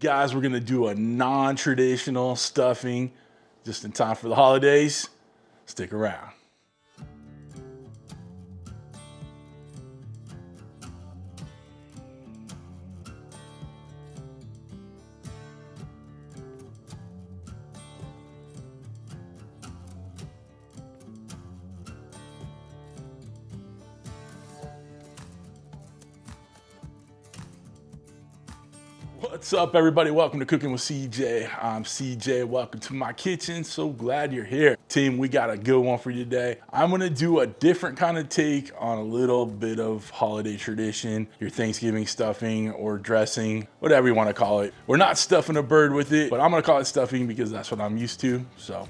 Guys, we're gonna do a non-traditional stuffing just in time for the holidays. Stick around. What's up, everybody? Welcome to Cooking with CJ. I'm CJ. Welcome to my kitchen. So glad you're here. Team, we got a good one for you today. I'm gonna do a different kind of take on a little bit of holiday tradition, your Thanksgiving stuffing or dressing, whatever you want to call it. We're not stuffing a bird with it, but I'm gonna call it stuffing because that's what I'm used to. So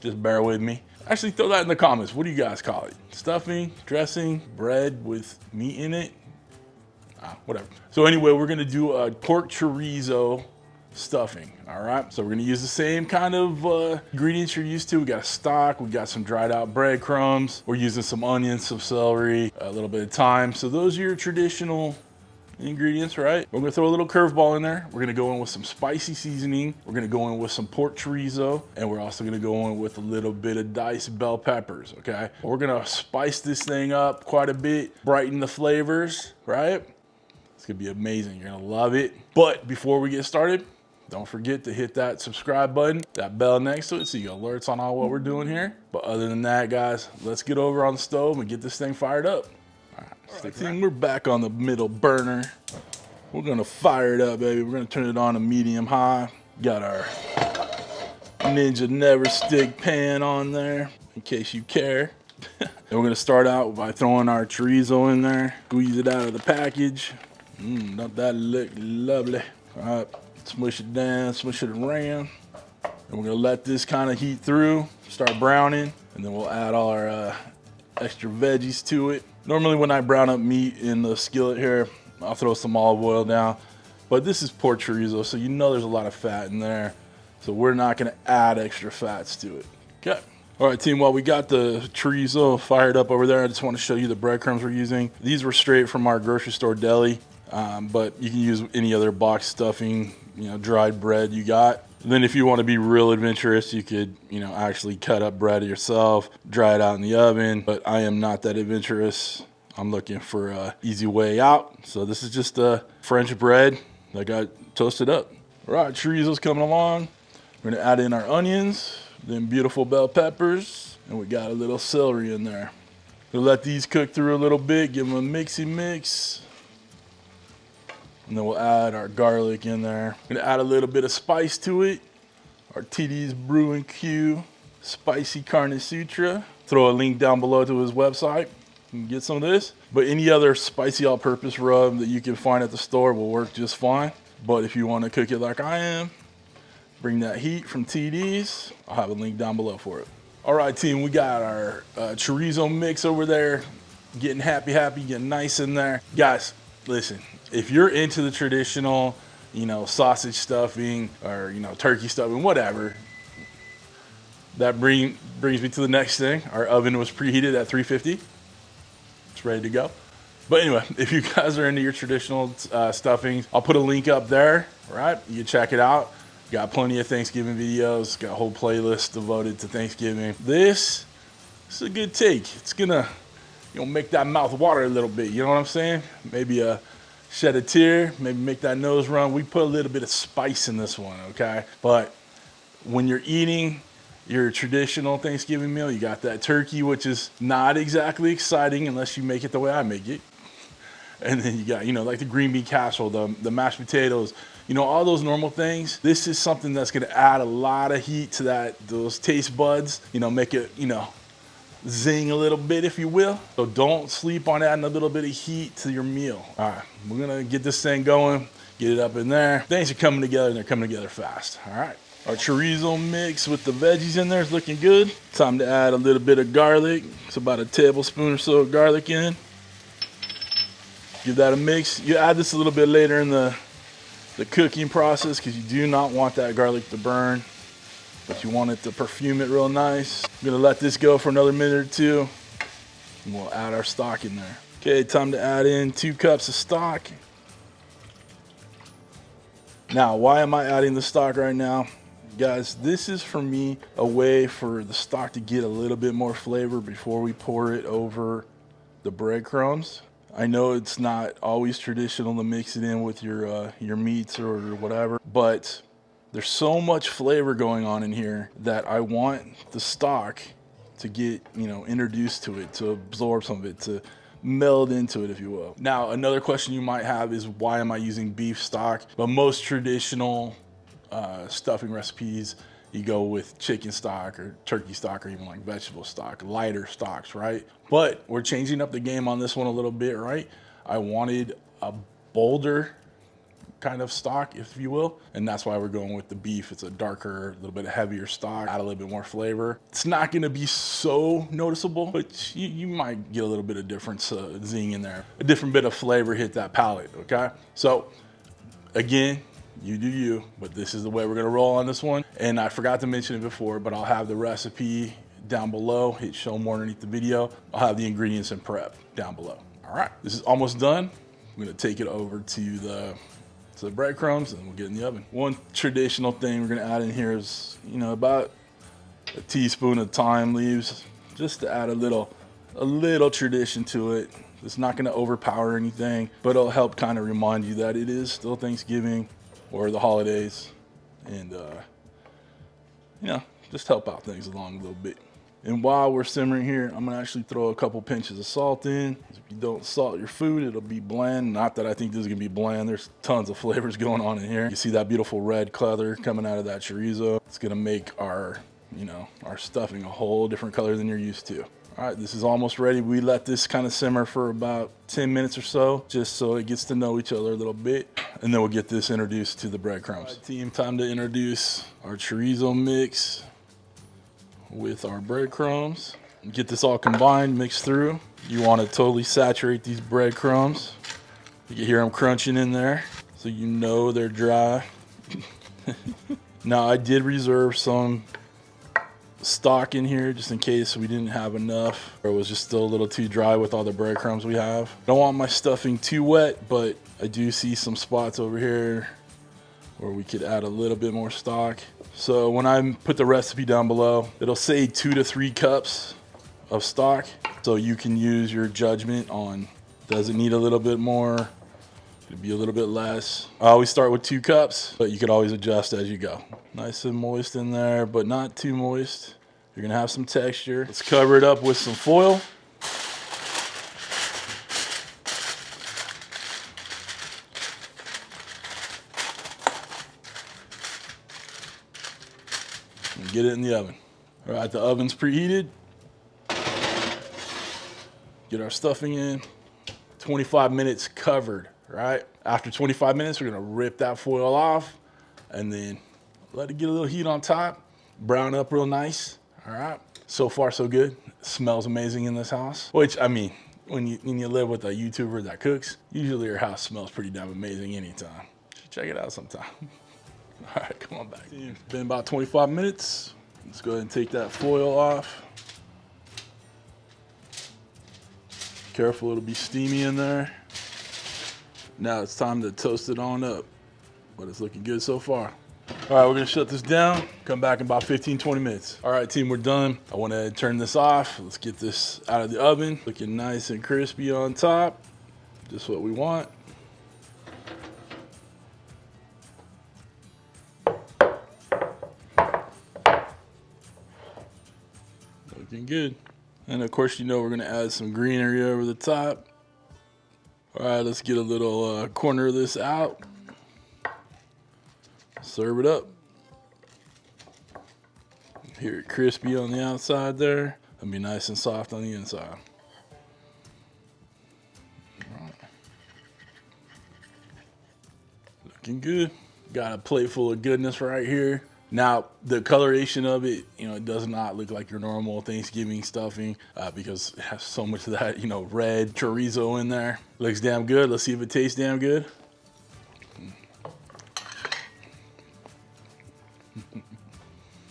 just bear with me. Actually, throw that in the comments. What do you guys call it? Stuffing, dressing, bread with meat in it? Whatever. So anyway, we're gonna do a pork chorizo stuffing, all right? So we're gonna use the same kind of ingredients you're used to. We got a stock, we got some dried out breadcrumbs, we're using some onions, some celery, a little bit of thyme. So those are your traditional ingredients, right? We're gonna throw a little curveball in there. We're gonna go in with some spicy seasoning. We're gonna go in with some pork chorizo, and we're also gonna go in with a little bit of diced bell peppers, okay? We're gonna spice this thing up quite a bit, brighten the flavors, right? It's gonna be amazing. You're gonna love it. But before we get started, don't forget to hit that subscribe button, that bell next to it, so you get alerts on all what we're doing here. But other than that, guys, let's get over on the stove and get this thing fired up. All right, we're back on the middle burner. We're gonna fire it up, baby. We're gonna turn it on to medium high. Got our Ninja Never Stick pan on there, in case you care. And we're gonna start out by throwing our chorizo in there, squeeze it out of the package. Don't that look lovely? All right, smush it down, smush it around. And we're gonna let this kind of heat through, start browning, and then we'll add all our extra veggies to it. Normally when I brown up meat in the skillet here, I'll throw some olive oil down, but this is pork chorizo, so you know there's a lot of fat in there. So we're not gonna add extra fats to it, okay? All right, team, while we got the chorizo fired up over there, I just wanna show you the breadcrumbs we're using. These were straight from our grocery store deli. But you can use any other box stuffing, dried bread you got. And then if you want to be real adventurous, you could, actually cut up bread yourself, dry it out in the oven. But I am not that adventurous. I'm looking for an easy way out. So this is just French bread that got toasted up. All right, chorizo's coming along. We're gonna add in our onions, then beautiful bell peppers, and we got a little celery in there. We'll let these cook through a little bit, give them a mixy mix. And then we'll add our garlic in there. We're gonna add a little bit of spice to it. Our TD's Brew and Q spicy Carne Sutra. Throw a link down below to his website. You can get some of this. But any other spicy all-purpose rub that you can find at the store will work just fine. But if you wanna cook it like I am, bring that heat from TD's. I'll have a link down below for it. All right, team, we got our chorizo mix over there. Getting happy, getting nice in there. Guys, listen. If you're into the traditional, sausage stuffing or, turkey stuffing, whatever, that brings me to the next thing. Our oven was preheated at 350. It's ready to go. But anyway, if you guys are into your traditional stuffings, I'll put a link up there, right? You can check it out. Got plenty of Thanksgiving videos. Got a whole playlist devoted to Thanksgiving. This is a good take. It's gonna, make that mouth water a little bit. You know what I'm saying? Maybe shed a tear, maybe make that nose run. We put a little bit of spice in this one, okay? But when you're eating your traditional Thanksgiving meal, you got that turkey, which is not exactly exciting unless you make it the way I make it. And then you got, like the green bean casserole, the mashed potatoes, all those normal things. This is something that's gonna add a lot of heat to those taste buds, make it, zing a little bit, if you will. So don't sleep on adding a little bit of heat to your meal. All right, we're gonna get this thing going, get it up in there. Things are coming together and they're coming together fast. All right, our chorizo mix with the veggies in there is looking good. Time to add a little bit of garlic. It's about a tablespoon or so of garlic in. Give that a mix. You add this a little bit later in the cooking process because you do not want that garlic to burn. But you want it to perfume it real nice. I'm gonna let this go for another minute or two, and we'll add our stock in there. Okay, time to add in 2 cups of stock. Now, why am I adding the stock right now? Guys, this is for me a way for the stock to get a little bit more flavor before we pour it over the breadcrumbs. I know it's not always traditional to mix it in with your meats or whatever, but there's so much flavor going on in here that I want the stock to get, introduced to it, to absorb some of it, to meld into it, if you will. Now, another question you might have is, why am I using beef stock? But most traditional stuffing recipes, you go with chicken stock or turkey stock or even like vegetable stock, lighter stocks, right? But we're changing up the game on this one a little bit, right? I wanted a bolder kind of stock, if you will, and that's why we're going with the beef. It's a darker, a little bit heavier stock, add a little bit more flavor. It's not going to be so noticeable, but you might get a little bit of difference, zing in there, a different bit of flavor hit that palate. Okay, so again, you do you, but this is the way we're gonna roll on this one. And I forgot to mention it before, but I'll have the recipe down below. Hit show more underneath the video. I'll have the ingredients and prep down below. All right, this is almost done. I'm gonna take it over to the breadcrumbs and we'll get in the oven. One traditional thing we're gonna add in here is, about a teaspoon of thyme leaves, just to add a little tradition to it. It's not gonna overpower anything, but it'll help kind of remind you that it is still Thanksgiving or the holidays, and just help out things along a little bit. And while we're simmering here, I'm gonna actually throw a couple pinches of salt in. If you don't salt your food, it'll be bland. Not that I think this is gonna be bland. There's tons of flavors going on in here. You see that beautiful red color coming out of that chorizo. It's gonna make our stuffing a whole different color than you're used to. All right, this is almost ready. We let this kind of simmer for about 10 minutes or so, just so it gets to know each other a little bit. And then we'll get this introduced to the breadcrumbs. All right, team, time to introduce our chorizo mix with our breadcrumbs. Get this all combined, mixed through. You want to totally saturate these breadcrumbs. You can hear them crunching in there, so you know they're dry. Now, I did reserve some stock in here just in case we didn't have enough or it was just still a little too dry with all the breadcrumbs we have. I don't want my stuffing too wet, but I do see some spots over here where we could add a little bit more stock. So when I put the recipe down below, it'll say 2 to 3 cups of stock. So you can use your judgment on, does it need a little bit more? Could be a little bit less. I always start with 2 cups, but you could always adjust as you go. Nice and moist in there, but not too moist. You're gonna have some texture. Let's cover it up with some foil. And get it in the oven. All right, the oven's preheated. Get our stuffing in. 25 minutes covered. Right? After 25 minutes, we're gonna rip that foil off and then let it get a little heat on top, brown up real nice. All right, so far so good. It smells amazing in this house, which, I mean, when you live with a YouTuber that cooks, usually your house smells pretty damn amazing anytime. You should check it out sometime. All right, come on back. It's been about 25 minutes. Let's go ahead and take that foil off. Careful, it'll be steamy in there. Now it's time to toast it on up, but it's looking good so far. All right, we're gonna shut this down, come back in about 15, 20 minutes. All right, team, we're done. I wanna turn this off. Let's get this out of the oven. Looking nice and crispy on top. Just what we want. Looking good. And of course, we're gonna add some greenery over the top. All right, let's get a little corner of this out. Serve it up. Hear it crispy on the outside there. It'll be nice and soft on the inside. All right. Looking good. Got a plate full of goodness right here. Now, the coloration of it, it does not look like your normal Thanksgiving stuffing because it has so much of that, red chorizo in there. Looks damn good. Let's see if it tastes damn good.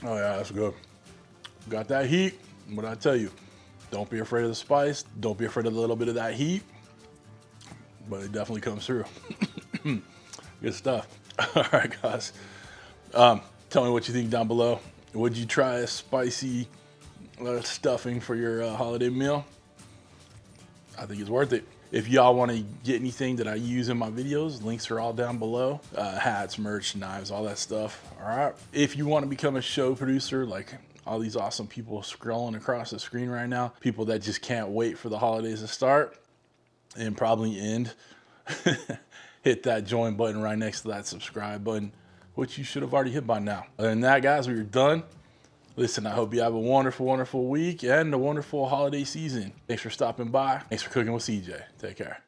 Oh yeah, that's good. Got that heat. What I tell you, don't be afraid of the spice. Don't be afraid of a little bit of that heat, but it definitely comes through. Good stuff. All right, guys. Tell me what you think down below. Would you try a spicy stuffing for your holiday meal? I think it's worth it. If y'all want to get anything that I use in my videos, links are all down below. Hats, merch, knives, all that stuff. All right. If you want to become a show producer, like all these awesome people scrolling across the screen right now, people that just can't wait for the holidays to start and probably end, hit that join button right next to that subscribe button, which you should have already hit by now. Other than that, guys, we are done. Listen, I hope you have a wonderful, wonderful week and a wonderful holiday season. Thanks for stopping by. Thanks for cooking with CJ. Take care.